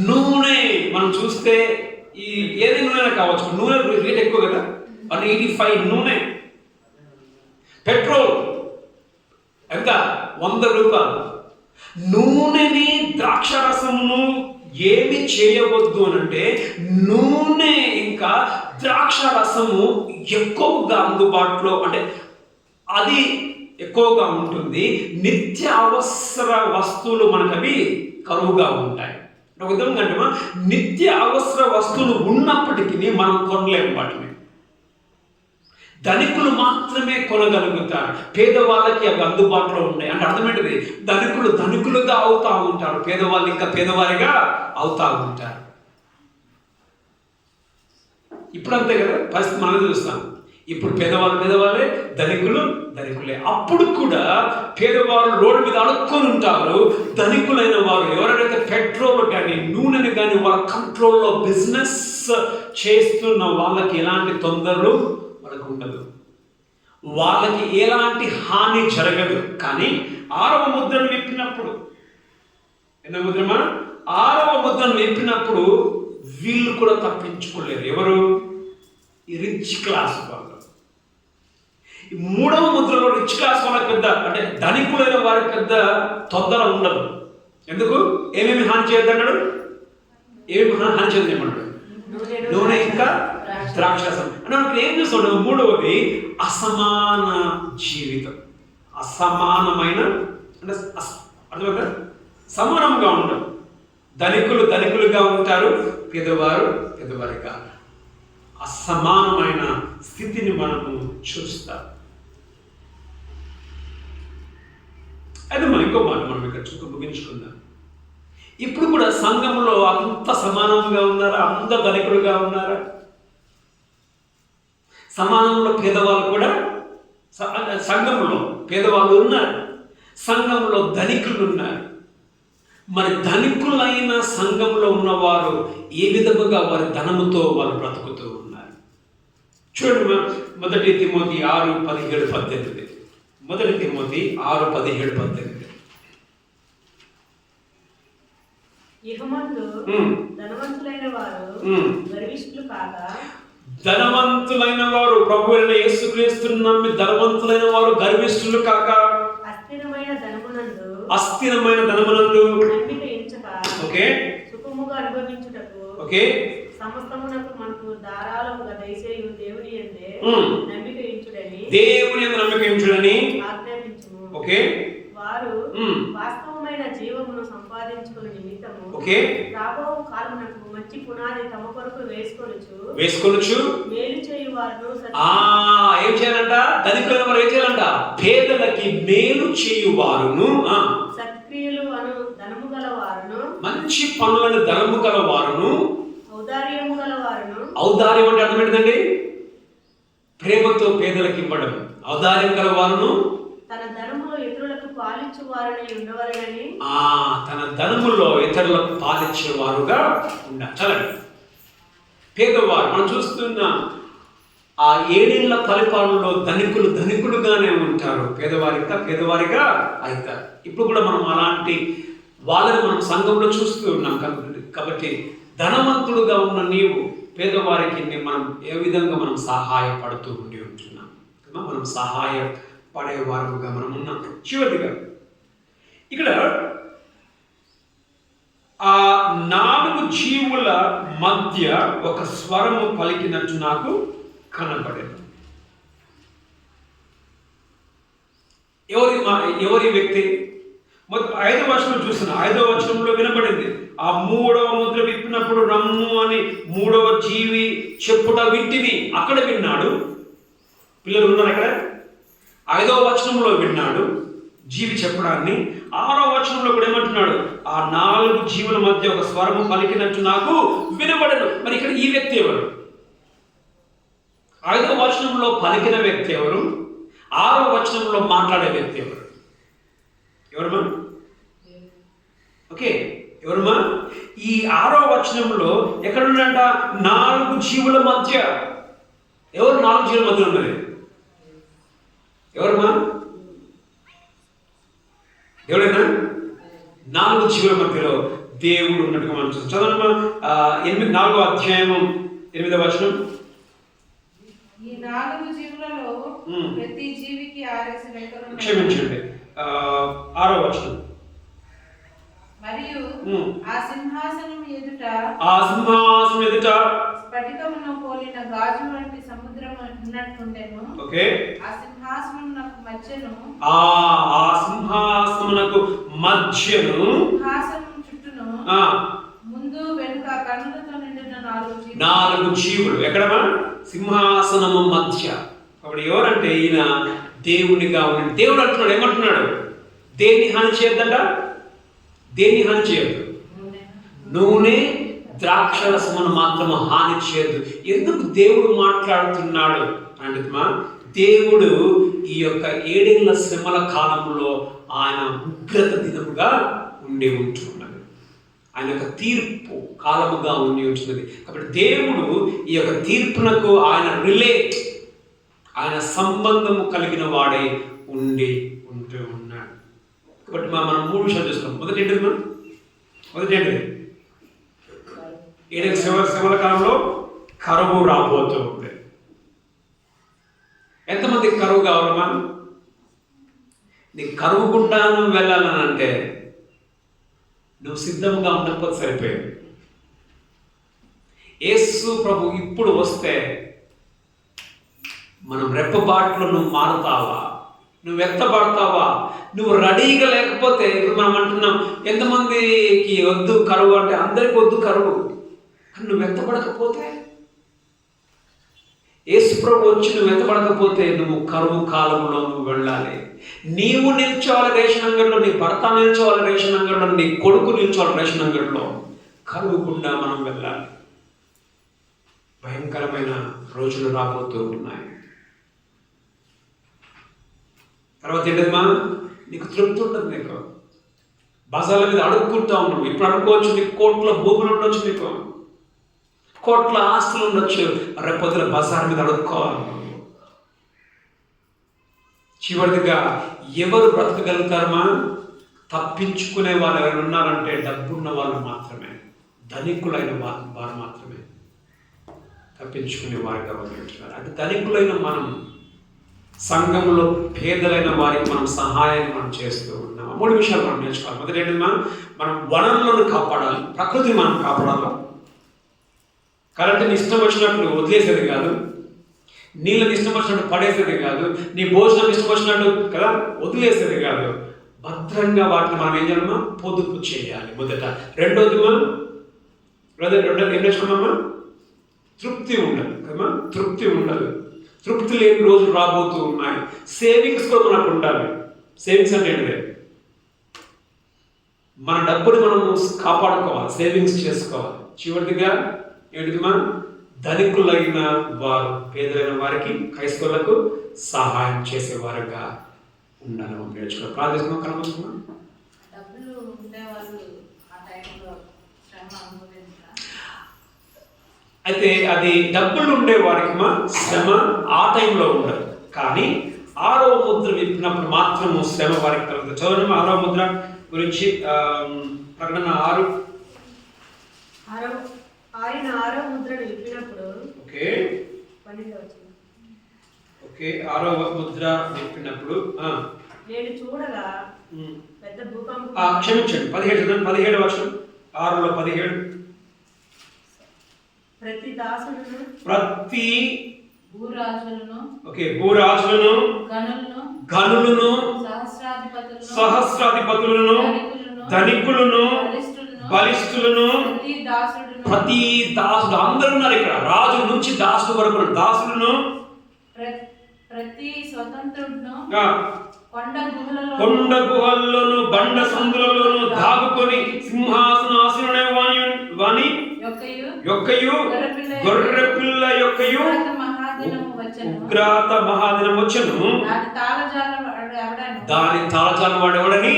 నూనె మనం చూస్తే ఏది నూనె కావచ్చు, నూనె రేట్ ఎక్కువ కదా, 185 నూనె. పెట్రోల్ ఎంత? 100 రూపాయలు. నూనెని ద్రాక్షారసమును ఏమి చేయవద్దు అనంటే, నూనె ఇంకా ద్రాక్షారసము ఎక్కువగా అందుబాటులో అంటే అది ఎక్కువగా ఉంటుంది. నిత్య అవసర వస్తువులు మనకు అవి కరువుగా ఉంటాయి. ఒక విధంగా అంటే నిత్య అవసర వస్తువులు ఉన్నప్పటికీ మనం కొనలేము వాటిని. ధనికులు మాత్రమే కొనగలుగుతారు. పేదవాళ్ళకి అవి అందుబాటులో ఉన్నాయి. అంటే అర్థమేంటిది? ధనికులుగా అవుతా ఉంటారు, పేదవాళ్ళు ఇంకా పేదవారిగా అవుతా ఉంటారు. ఇప్పుడు అంతే కదా పరిస్థితి మనం చూస్తాం. ఇప్పుడు పేదవాళ్ళే, ధనికులే. అప్పుడు కూడా పేదవాళ్ళు రోడ్డు మీద అడుక్కొని ఉంటారు. ధనికులైన వారు ఎవరైతే పెట్రోల్ కానీ నూనెని కానీ వాళ్ళ కంట్రోల్లో బిజినెస్ చేస్తున్న వాళ్ళకి ఎలాంటి తొందరలు వాళ్ళకు ఉండదు, వాళ్ళకి ఎలాంటి హాని జరగదు. కానీ 6వ ముద్రను విప్పినప్పుడు, 6వ ముద్రను విప్పినప్పుడు వీళ్ళు కూడా తప్పించుకోలేరు. ఎవరు? ఈ రిచ్ క్లాస్ వాళ్ళు. ఈ మూడవ ముద్రలో రిచ్ క్లాస్ వాళ్ళకి పెద్ద, అంటే ధనికులైన వారికి పెద్ద తొందర ఉండదు. ఎందుకు? ఏమేమి హాని చేయొద్దన్నాడు? ఏమేమి హాని చేయమన్నాడు? నూనె ఇంకా ద్రాక్షరసం. అంటే మనకి ఏం చూస్తాడు? మూడవది అసమాన జీవితం. అసమానమైన అంటే అర్థమవుతుందా? సమానంగా ఉండదు. ధనికులు ధనికులుగా ఉంటారు, పేదవారు పేదవారిగా. అసమానమైన స్థితిని మనము చూస్తాం. అయితే మనం ఇంకో మాట మనం ఇక్కడ ముగించుకుందాం. ఇప్పుడు కూడా సంఘంలో అంత సమానంగా ఉన్నారా? అంత ధనికులుగా ఉన్నారా? సమానంలో పేదవాళ్ళు కూడా, సంఘంలో పేదవాళ్ళు ఉన్నారు, సంఘంలో ధనికులు ఉన్నారు. మరి ధనికులైన సంఘంలో ఉన్నవారు ఏ విధముగా వారి ధనముతో వారు బ్రతుకుతూ ఉన్నారు? చూడండి, 1 తిమోతి 6:17-18. 1 తిమోతి 6:17-18. ఇహమందు ధనవంతులైన వారు గర్విష్ఠులు కాక, ధనవంతులైన వారు ప్రభు అయిన యేసుక్రీస్తును నమ్మి ధనవంతులైన వారు గర్విష్ఠులు కాక, అస్థిరమైన ధనమునందు నమ్మిక ఎంచక, ఓకే, సుఖముగా అనుభవించుటకు, ఓకే, సమస్తమునకు మనకు ధారాళముగా దయచేయు దేవుని యందే నమ్మిక ఎంచుడని, దేవుని యందు నమ్మిక ఎంచుడని ఆజ్ఞాపించుము. ఓకే, వారు వాస్తవమైన జీవమును సంపాదించుకునే నిమిత్తము, ఓకే, రాబో కాలమునకు మంచి పునాది తమ కొరకు వేసుకొనుచు మేలు చేయు వారు ఏం చేయాలంట? ధనికులైన వారు ఏం చేయాలంట? పేదలకి మేలు చేయువారును, సత్క్రియలు అను ధనము గల వారును, మంచి పనులను ధనము గల వారును, ఔదార్యము గల వారును. ఔదార్యం అంటే అర్థం ఏంటండి? ప్రేమతో పేదలకు ఇవ్వడం. ఔదార్యం గల వారును, తన ధనములో ఇతరులకు పాలిచ్చు వారని ఉండవలెనని, తన ధనములో ఇతరులకు పాలిచ్చేవారుగా ఉండాలి. చలండి, పేదవారు మనం చూస్తున్నాం. ఆ 7 ఏళ్ల పరిపాలనలో ధనికులు ధనికులుగానే ఉంటారు, పేదవారిగా అవుతారు. ఇప్పుడు కూడా మనం అలాంటి వాళ్ళని మనం సంఘంలో చూస్తూ ఉన్నాం. కాబట్టి ధనవంతుడుగా ఉన్న నీవు పేదవారికి మనం ఏ విధంగా మనం సహాయపడుతూ ఉంటున్నాం. మనం సహాయపడేవారుగా మనం ఉన్నాం. చివరిగా ఇక్కడ ఆ 4 జీవుల మధ్య ఒక స్వరము పలికినట్టు నాకు కనపడేది. ఎవరి వ్యక్తి? 5వ వచనం చూసిన 5వ వచనంలో వినపడింది. ఆ 3వ ముద్ర విప్పినప్పుడు రమ్ము అని 3వ జీవి చెప్పుట వింటిని. అక్కడ విన్నాడు. పిల్లలు ఉన్నారు అక్కడ. 5వ వచనంలో విన్నాడు జీవి చెప్పడాన్ని. 6వ వచనంలో కూడా ఏమంటున్నాడు? ఆ 4 జీవుల మధ్య ఒక స్వరము పలికినట్టు నాకు వినబడను. మరి ఇక్కడ ఈ వ్యక్తి ఎవరు? 5వ వచనంలో పలికిన వ్యక్తి ఎవరు? 6వ వచనంలో మాట్లాడే వ్యక్తి ఎవరు? ఎవరమ్మా? ఓకే, ఎవరమ్మా? ఈ 6వ వచనంలో ఎక్కడుందంట? 4 జీవుల మధ్య. ఎవరు 4 జీవుల మధ్య ఉన్నది? ఎవరమ్మా? దేవుడేనా? 4 జీవుల మధ్యలో దేవుడు ఉన్నట్టుగా మనం చూస్తాం. చదవమ్మా 4వ అధ్యాయము 8వ వచనం. ఈ 4 జీవులలో ప్రతి జీవికి 6 రెక్కలు. క్షమించండి, 6వ వచనం. మరియు ఆ సింహాసనం ఎదుట స్ఫటికమును పోలిన గాజు వంటి సముద్రం ఉన్నట్టుండెను. ఓకే, ఆ సింహాసనమునకు మధ్యను సింహాసనం చుట్టూను ముందు వెనుక కన్నులతో నిండిన 4 జీవులు. ఎక్కడమా? సింహాసనము మధ్య. కాబట్టి ఎవరంటే ఈయన దేవునిగా ఉన్నాడు. దేవుడు అంటున్నాడు, ఏమంటున్నాడు? దేన్ని హాని చేయొద్దంట? దేన్ని హాని చేయొద్దు? నూనె ద్రాక్షరసమును మాత్రం హాని చేయొద్దు. ఎందుకు దేవుడు మాట్లాడుతున్నాడు అంటే, దేవుడు ఈ యొక్క 7 ఏళ్ల శ్రమల కాలంలో ఆయన ఉగ్రత దినముగా ఉండి ఉంటున్నాడు. ఆయన యొక్క తీర్పు కాలముగా ఉండి ఉంటున్నది. కాబట్టి దేవుడు ఈ యొక్క తీర్పునకు ఆయన సంబంధము కలిగిన వాడే ఉంటూ ఉన్నాడు. కాబట్టి మనం 3 విషయాలు చూస్తాం. మొదటి ఏంటి? ఏడేళ్ళ శ్రమల కాలంలో కరువు రాబోతూ ఉంది. ఎంతమందికి కరువు కావాలమ్మా? నీ కరువు గుండా నువ్వు వెళ్ళాలని అంటే నువ్వు సిద్ధంగా ఉండకపోతే సరిపోయింది. యేసు ప్రభు ఇప్పుడు వస్తే మనం రెప్పబాట్లో నువ్వు మారుతావా? నువ్వు ఎత్తబడతావా? నువ్వు రెడీగా లేకపోతే ఇప్పుడు మనం అంటున్నాం ఎంతమందికి వద్దు కరువు అంటే అందరికి వద్దు కరువు, కానీ నువ్వు ఎత్తబడకపోతే, యేసు ప్రభు వచ్చి నువ్వు ఎత్తబడకపోతే నువ్వు కరువు కాలంలో నువ్వు వెళ్ళాలి. నీవు నిల్చోవాలి రేషన్ అంగడిలో, నీ భర్త నిల్చోవాలి రేషన్ అంగడిలో, నీ కొడుకు నిల్చోవాలి రేషన్ అంగడిలో. కరువు గుండా మనం వెళ్ళాలి. భయంకరమైన రోజులు రాబోతూ ఉన్నాయి. తర్వాత ఏంటమ్మా? నీకు తృప్తి ఉండదు. నీకు బజార్ల మీద అడుక్కుంటా ఉన్నావు. ఇప్పుడు అనుకోవచ్చు నీకు కోట్ల భూములు ఉండొచ్చు, నీకు కోట్ల ఆస్తులు ఉండొచ్చు. రేపొద్దున బజార్ మీద అడుక్కోవాలి. చివరిదిగా ఎవరు బ్రతకగలుగుతారమ్మా? తప్పించుకునే వాళ్ళు ఎవరు ఉన్నారంటే డబ్బున్న వాళ్ళు మాత్రమే, ధనికులైన వారు మాత్రమే తప్పించుకునే వారిగా ఉంటున్నారు. అంటే ధనికులైన మనం సంఘంలో పేదలైన వారికి మనం సహాయం మనం చేస్తూ ఉన్నాం. 3 విషయాలు మనం నేర్చుకోవాలి. మొదటి ఏంటమ్మా? మనం వనరులను కాపాడాలి, ప్రకృతిని మనం కాపాడాలి. కరెంటుని ఇష్టం వచ్చినట్లు వదిలేసేది కాదు, నీళ్ళని ఇష్టం వచ్చినట్టు పడేసేది కాదు, నీ భోజనం ఇష్టం వచ్చినట్టు కదా వదిలేసేది కాదు. భద్రంగా వాటిని మనం ఏం చేయాలమ్మా? పొదుపు చేయాలి మొదట. రెండోది ఏం నేర్చుకున్నామా? తృప్తి ఉండదు కదమ్మా. తృప్తి ఉండదు. తృప్తి లేని రోజులు రాబోతూ ఉన్నాయి. సేవింగ్స్తో మనకు ఉండాలి. సేవింగ్స్ అంటే ఏంటిదే? మన డబ్బుని మనం కాపాడుకోవాలి, సేవింగ్స్ చేసుకోవాలి. చివరిదిగా ఏంటిదిమా? ధనికులైన వారు, పేదలైన వారికి, క్రైస్తవులకు సహాయం చేసేవారుగా ఉండాలి. మనం నేర్చుకోవాలి. ప్రార్థిస్తున్నాం, కనపడుతున్నాం. డబ్బులు ఉండేవాళ్ళు ఆ టైంలో శ్రమ అనుభవించాలి. అయితే అది డబ్బులు ఉండే వారికి శ్రమ ఆ టైంలో ఉండదు. కానీ 6వ ముద్ర విప్పినప్పుడు మాత్రము శ్రమ వారికి కలుగుతుంది. చదవండి 6వ ముద్ర గురించి. ప్రకటన 6. ఆయన 6వ ముద్రను విప్పినప్పుడు ఓకే 6వ ముద్ర విప్పినప్పుడు నేను చూడగా పెద్ద భూకంపం. క్షమించండి, 17 వర్షం 6లో 17. ప్రతి దాసుడును, ప్రతి భూరాజులను, భూరాజులను, గనులను, సహస్రాధిపతులను, ధనికులను, బలిష్ఠులను, ప్రతి దాసుడు అందరూ ఉన్నారు ఇక్కడ. రాజు నుంచి దాసుడు వరకు దాసులను, ప్రతి స్వతంత్రుడును కొండ గుహల్లోను బండ సందులలోను దాగుకొని సింహాసనాసీనుడైన వాని యొక్కయు గొర్రెపిల్ల యొక్కయు ఉగ్రత మహాదినం వచ్చెను. దాని తాళజాలం వాడెవడని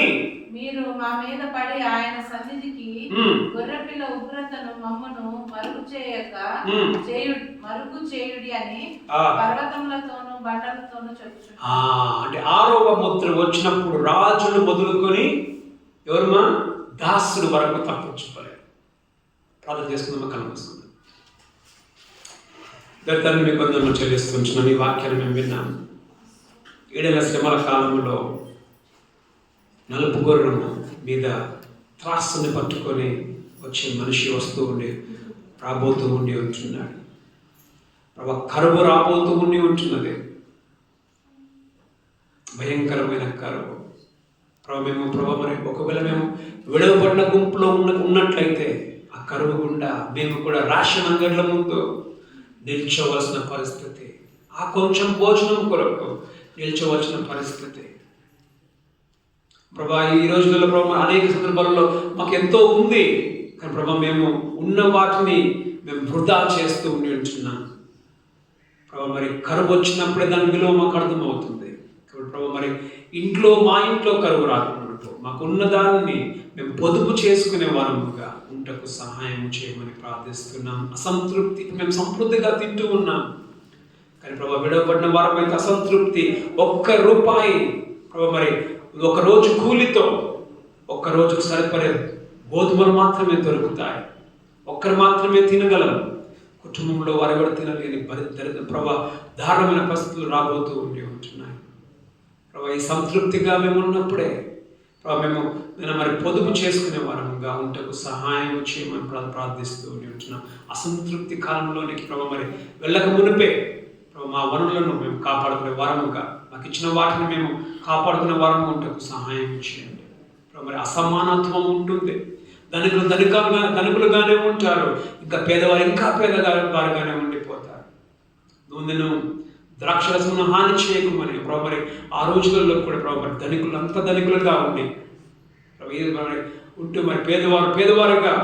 మీరు మా మీద పడి ఆయన సన్నిధికి గొర్రెపిల్ల ఉగ్రతను మమ్మను మరుగు చేయుడి అని పర్వతములతోనూ బండలతోనూ చెప్పుచున్నారు. అంటే 6వ ముద్ర వచ్చినప్పుడు రాజులు మొదలుకొని ఎవరుమా? దాసుడు వరకు తప్పించుకోలేదు. ప్రార్థన చేసుకుందామా? కనిపిస్తుంది. దళితాన్ని మీ కొందరు చెల్లిస్తున్నాను. ఈ వాక్యాన్ని మేము విన్నాము. 7 ఏళ్ల శ్రమల కాలంలో నలుపు గొర్రెను మీద త్రాసుని పట్టుకొని వచ్చే మనిషి వస్తూ ఉండి రాబోతూ ఉండి ఉంటున్నాడు. కరువు రాబోతూ ఉండి ఉంటున్నది. భయంకరమైన కరువు. మరి ఒకవేళ మేము విడవబడిన గుంపులో ఉన్నట్లయితే ఆ కరువు గుండా మేము కూడా రేషన్ అంగడ్ల ముందు నిల్చోవలసిన పరిస్థితి, ఆ కొంచెం భోజనం కొరకు నిల్చోవలసిన పరిస్థితి. ప్రభా ఈ రోజుల్లో ప్రభా అనేక సందర్భాలలో మాకు ఎంతో ఉంది, కానీ ప్రభా మేము ఉన్న వాటిని మేము వృధా చేస్తూ ఉంటున్నాం. ప్రభా మరి కరువు వచ్చినప్పుడే దాని విలువ మాకు అర్థమవుతుంది. కాబట్టి ప్రభా మరి మా ఇంట్లో కరువు రాకున్నట్టు మాకున్న దాన్ని మేము పొదుపు చేసుకునే వారముగా ఉంటకు సహాయం చేయమని ప్రార్థిస్తున్నాం. అసంతృప్తి, మేము సమృద్ధిగా తింటూ ఉన్నాం, కానీ ప్రభా విడవబడిన వారం అయితే అసంతృప్తి. 1 రూపాయి ప్రభా మరి 1 రోజు కూలితో 1 రోజుకు సరిపడే గోధుమలు మాత్రమే దొరుకుతాయి. ఒక్కరు మాత్రమే తినగలము. కుటుంబంలో వారు ఎవరు తినలేని ప్రభా దారుణమైన పరిస్థితులు రాబోతూ ఉంటున్నాయి. ప్రభా ఈ సంతృప్తిగా మేము ఉన్నప్పుడే ప్రభా మేము మరి పొదుపు చేసుకునే వారముగా ఉంటకు సహాయం చేయమని ప్రార్థిస్తూ ఉంటున్నాం. అసంతృప్తి కాలంలోనికి ప్రభా మరి వెళ్ళక మునిపే ప్రభా మా వనరులను మేము కాపాడుకునే వారముగా, మాకు ఇచ్చిన వాటిని మేము కాపాడుకునే వారము ఉంటకు సహాయం చేయండి. ప్రభా మరి అసమానత్వం ఉంటుంది. ధనికులుగానే ఉంటారు, ఇంకా పేదవారు ఇంకా పేదవారుగానే ఉండిపోతారు. నూనెను ద్రాక్షరసమును హాని చేయకమని ప్రభు మరి ఆ రోజులలో కూడా ప్రభు మరి ధనికులు అంత ధనికులుగా ఉండి ఉంటూ మరి పేదవారుగా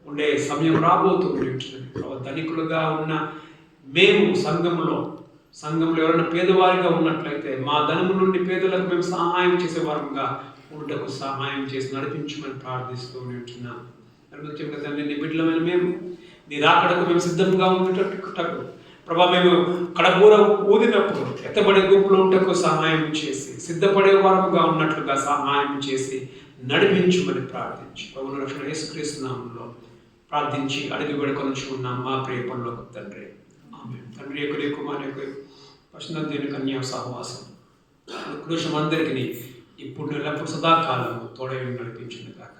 ఉండే సమయం రాబోతూ ఉంటుంది. ప్రభు ధనికులుగా ఉన్న మేము సంఘంలో ఎవరైనా పేదవారిగా ఉన్నట్లయితే మా ధనము నుండి పేదలకు మేము సహాయం చేసే వారంగా ఉండకు సహాయం చేసి నడిపించమని ప్రార్థిస్తూ ఉంటున్నాం. తండ్రి నీ బిడ్డలమైన మేము నీ రాకడకు మేము సిద్ధంగా ఉండేటట్టు ప్రభా మేము కడబూర ఊదినప్పుడు ఎత్తబడే గుంపులో ఉండకు సహాయం చేసి సిద్ధపడే వారముగా ఉన్నట్లుగా సహాయం చేసి నడిపించమని ప్రార్థించి ప్రభువు రక్షణ యేసుక్రీస్తు నామములో ప్రార్థించి అడిగి వేడుకొని ఉన్నాం మా ప్రియ పరలోక తండ్రి. ఆమేన్. తండ్రి యొక్క కుమారుని యొక్క పరిశుద్ధ దేవుని కన్యా సహవాసం కృష్ణ అందరికీ ఇప్పుడు ఎల్లప్పుడు సదాకాలము తోడై నడిపించును గాక.